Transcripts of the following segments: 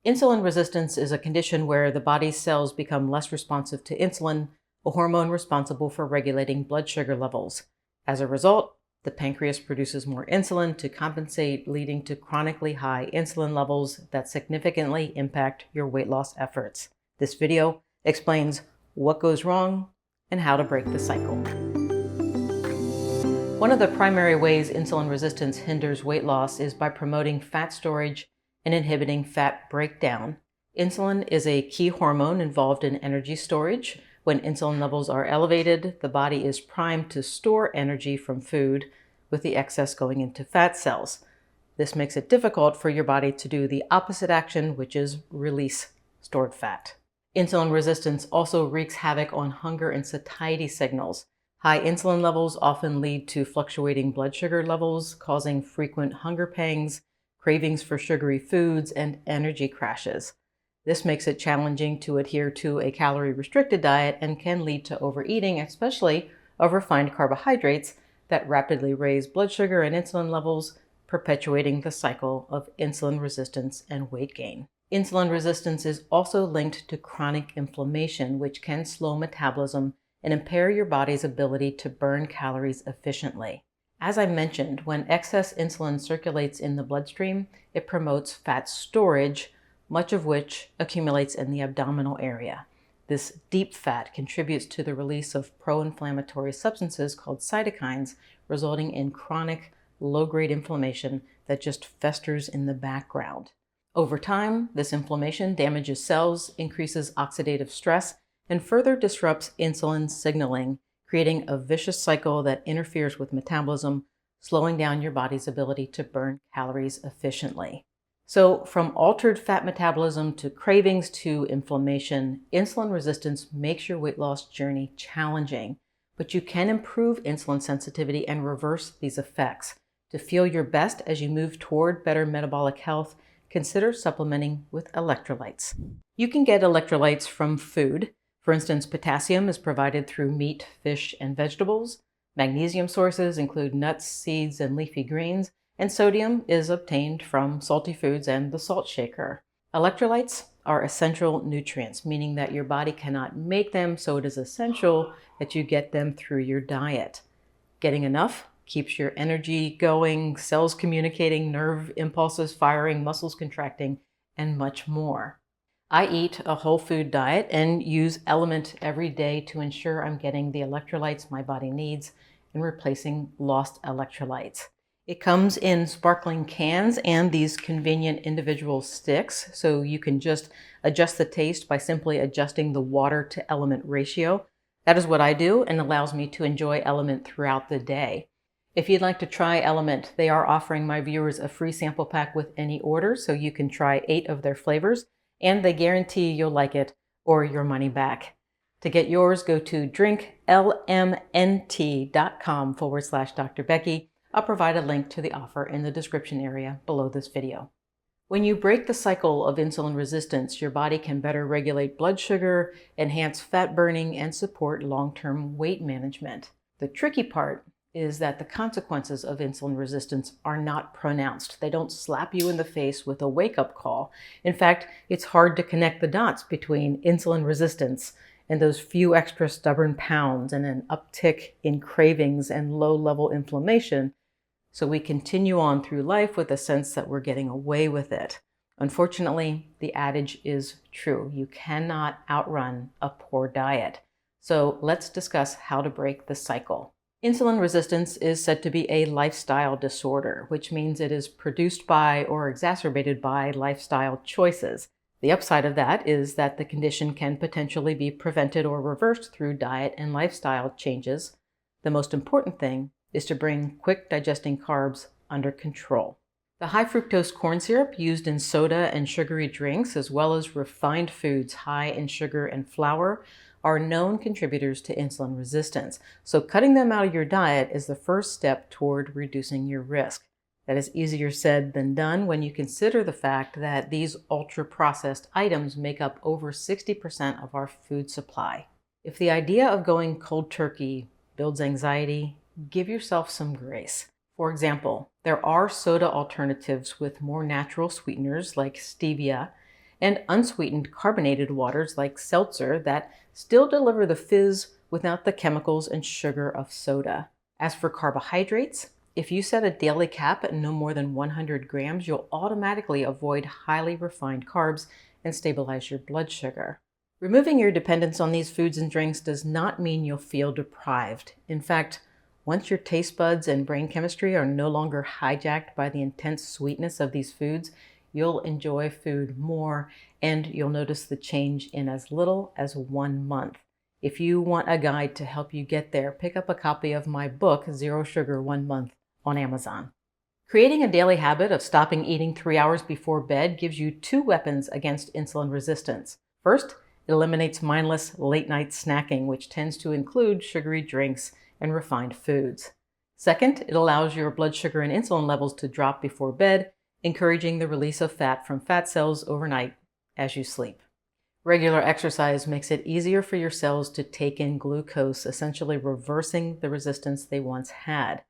Insulin resistance is a condition where the body's cells become less responsive to insulin, a hormone responsible for regulating blood sugar levels. As a result, the pancreas produces more insulin to compensate, leading to chronically high insulin levels that significantly impact your weight loss efforts. This video explains what goes wrong and how to break the cycle. One of the primary ways insulin resistance hinders weight loss is by promoting fat storage and inhibiting fat breakdown. Insulin is a key hormone involved in energy storage. When insulin levels are elevated, the body is primed to store energy from food, with the excess going into fat cells. This makes it difficult for your body to do the opposite action, which is release stored fat. Insulin resistance also wreaks havoc on hunger and satiety signals. High insulin levels often lead to fluctuating blood sugar levels, causing frequent hunger pangs, cravings for sugary foods, and energy crashes. This makes it challenging to adhere to a calorie-restricted diet and can lead to overeating, especially of refined carbohydrates that rapidly raise blood sugar and insulin levels, perpetuating the cycle of insulin resistance and weight gain. Insulin resistance is also linked to chronic inflammation, which can slow metabolism and impair your body's ability to burn calories efficiently. As I mentioned, when excess insulin circulates in the bloodstream, it promotes fat storage, much of which accumulates in the abdominal area. This deep fat contributes to the release of pro-inflammatory substances called cytokines, resulting in chronic, low-grade inflammation that just festers in the background. Over time, this inflammation damages cells, increases oxidative stress, and further disrupts insulin signaling, creating a vicious cycle that interferes with metabolism, slowing down your body's ability to burn calories efficiently. So from altered fat metabolism to cravings to inflammation, insulin resistance makes your weight loss journey challenging, but you can improve insulin sensitivity and reverse these effects. To feel your best as you move toward better metabolic health, consider supplementing with electrolytes. You can get electrolytes from food. For instance, potassium is provided through meat, fish, and vegetables. Magnesium sources include nuts, seeds, and leafy greens, and sodium is obtained from salty foods and the salt shaker. Electrolytes are essential nutrients, meaning that your body cannot make them, so it is essential that you get them through your diet. Getting enough keeps your energy going, cells communicating, nerve impulses firing, muscles contracting, and much more. I eat a whole food diet and use LMNT every day to ensure I'm getting the electrolytes my body needs and replacing lost electrolytes. It comes in sparkling cans and these convenient individual sticks, so you can just adjust the taste by simply adjusting the water to element ratio. That is what I do and allows me to enjoy LMNT throughout the day. If you'd like to try LMNT, they are offering my viewers a free sample pack with any order, so you can try 8 of their flavors, and they guarantee you'll like it or your money back. To get yours, go to drinklmnt.com/Dr. Becky. I'll provide a link to the offer in the description area below this video. When you break the cycle of insulin resistance, your body can better regulate blood sugar, enhance fat burning, and support long-term weight management. The tricky part is that the consequences of insulin resistance are not pronounced. They don't slap you in the face with a wake-up call. In fact, it's hard to connect the dots between insulin resistance and those few extra stubborn pounds and an uptick in cravings and low-level inflammation. So we continue on through life with a sense that we're getting away with it. Unfortunately, the adage is true. You cannot outrun a poor diet. So let's discuss how to break the cycle. Insulin resistance is said to be a lifestyle disorder, which means it is produced by or exacerbated by lifestyle choices. The upside of that is that the condition can potentially be prevented or reversed through diet and lifestyle changes. The most important thing is to bring quick digesting carbs under control. The high fructose corn syrup used in soda and sugary drinks, as well as refined foods high in sugar and flour, are known contributors to insulin resistance. So cutting them out of your diet is the first step toward reducing your risk. That is easier said than done when you consider the fact that these ultra-processed items make up over 60% of our food supply. If the idea of going cold turkey builds anxiety, give yourself some grace. For example, there are soda alternatives with more natural sweeteners like stevia, and unsweetened carbonated waters like seltzer that still deliver the fizz without the chemicals and sugar of soda. As for carbohydrates, if you set a daily cap at no more than 100 grams, you'll automatically avoid highly refined carbs and stabilize your blood sugar. Removing your dependence on these foods and drinks does not mean you'll feel deprived. In fact, once your taste buds and brain chemistry are no longer hijacked by the intense sweetness of these foods, you'll enjoy food more and you'll notice the change in as little as 1 month. If you want a guide to help you get there, pick up a copy of my book, Zero Sugar 1 Month, on Amazon. Creating a daily habit of stopping eating 3 hours before bed gives you 2 weapons against insulin resistance. First, it eliminates mindless late-night snacking, which tends to include sugary drinks and refined foods. Second, it allows your blood sugar and insulin levels to drop before bed, encouraging the release of fat from fat cells overnight as you sleep. Regular exercise makes it easier for your cells to take in glucose, essentially reversing the resistance they once had.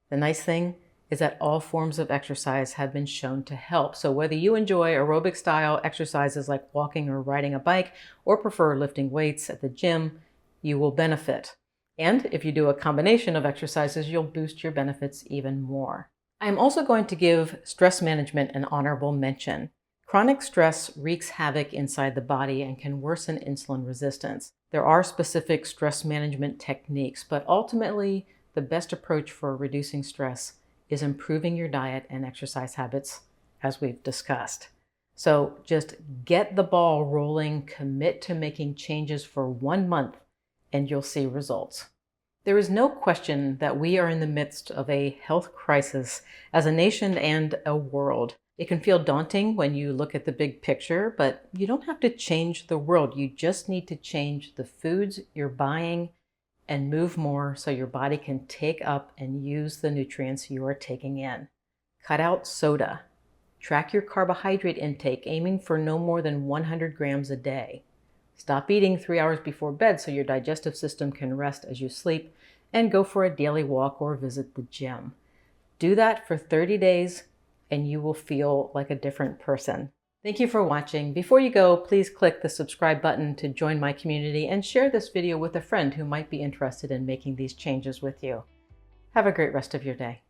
The nice thing is that all forms of exercise have been shown to help. So whether you enjoy aerobic style exercises like walking or riding a bike, or prefer lifting weights at the gym, you will benefit. And if you do a combination of exercises, you'll boost your benefits even more. I am also going to give stress management an honorable mention. Chronic stress wreaks havoc inside the body and can worsen insulin resistance. There are specific stress management techniques, but ultimately, the best approach for reducing stress is improving your diet and exercise habits, as we've discussed. So just get the ball rolling, commit to making changes for 1 month, and you'll see results. There is no question that we are in the midst of a health crisis as a nation and a world. It can feel daunting when you look at the big picture, but you don't have to change the world. You just need to change the foods you're buying and move more so your body can take up and use the nutrients you are taking in. Cut out soda. Track your carbohydrate intake, aiming for no more than 100 grams a day. Stop eating 3 hours before bed so your digestive system can rest as you sleep, and go for a daily walk or visit the gym. Do that for 30 days and you will feel like a different person. Thank you for watching. Before you go, please click the subscribe button to join my community and share this video with a friend who might be interested in making these changes with you. Have a great rest of your day.